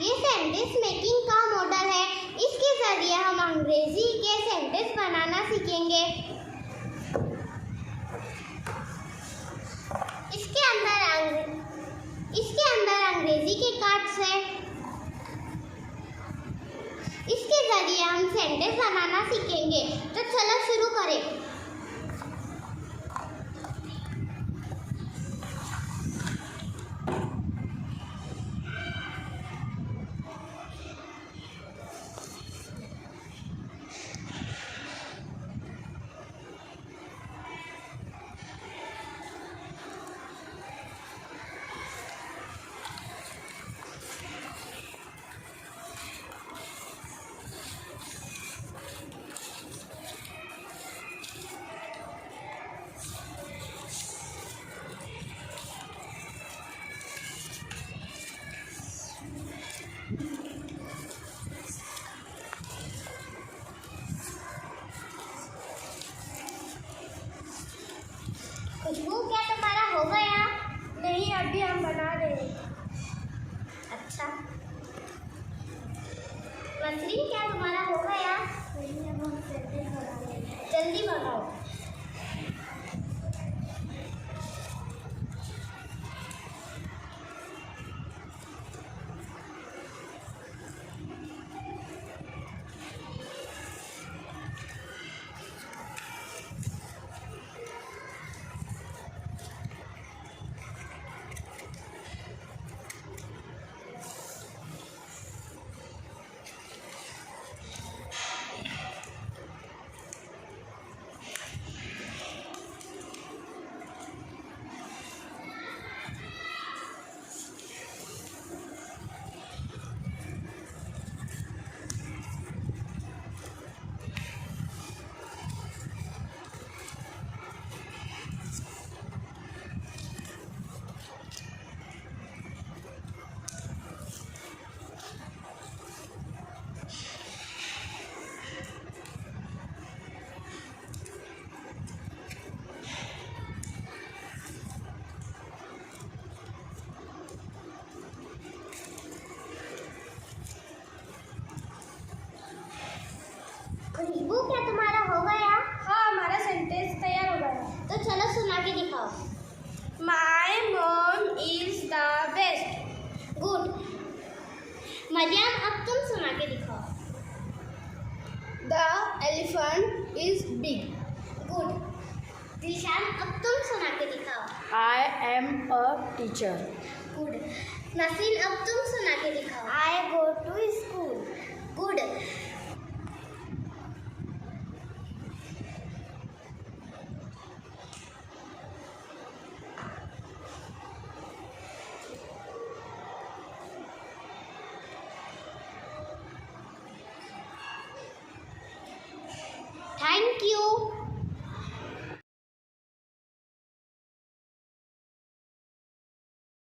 ये sentence making का model है। इसके जरिए हम अंग्रेजी के सेंटेंस बनाना सीखेंगे। इसके अंदर अंग्रेजी के कार्ड्स है। इसके जरिए हम सेंटेंस बनाना सीखेंगे। तो चलो शुरू करें। खुशबू, क्या तुम्हारा हो गया? नहीं, अभी हम बना रहे हैं। अच्छा। मंसरीन, क्या तुम्हारा हो गया? नहीं, अब हम सेंटेंस बना रहे हैं। जल्दी बनाओ। खुशबू, क्या तुम्हारा हो गया? हाँ, हमारा सेंटेंस तैयार हो गया। तो चलो सुना के दिखाओ। My mom is the best. Good. Maryam, अब तुम सुना के दिखाओ। The elephant is big. Good. Dilshan, अब तुम सुना के दिखाओ। I am a teacher. Good. Naseen, अब तुम सुना के दिखाओ।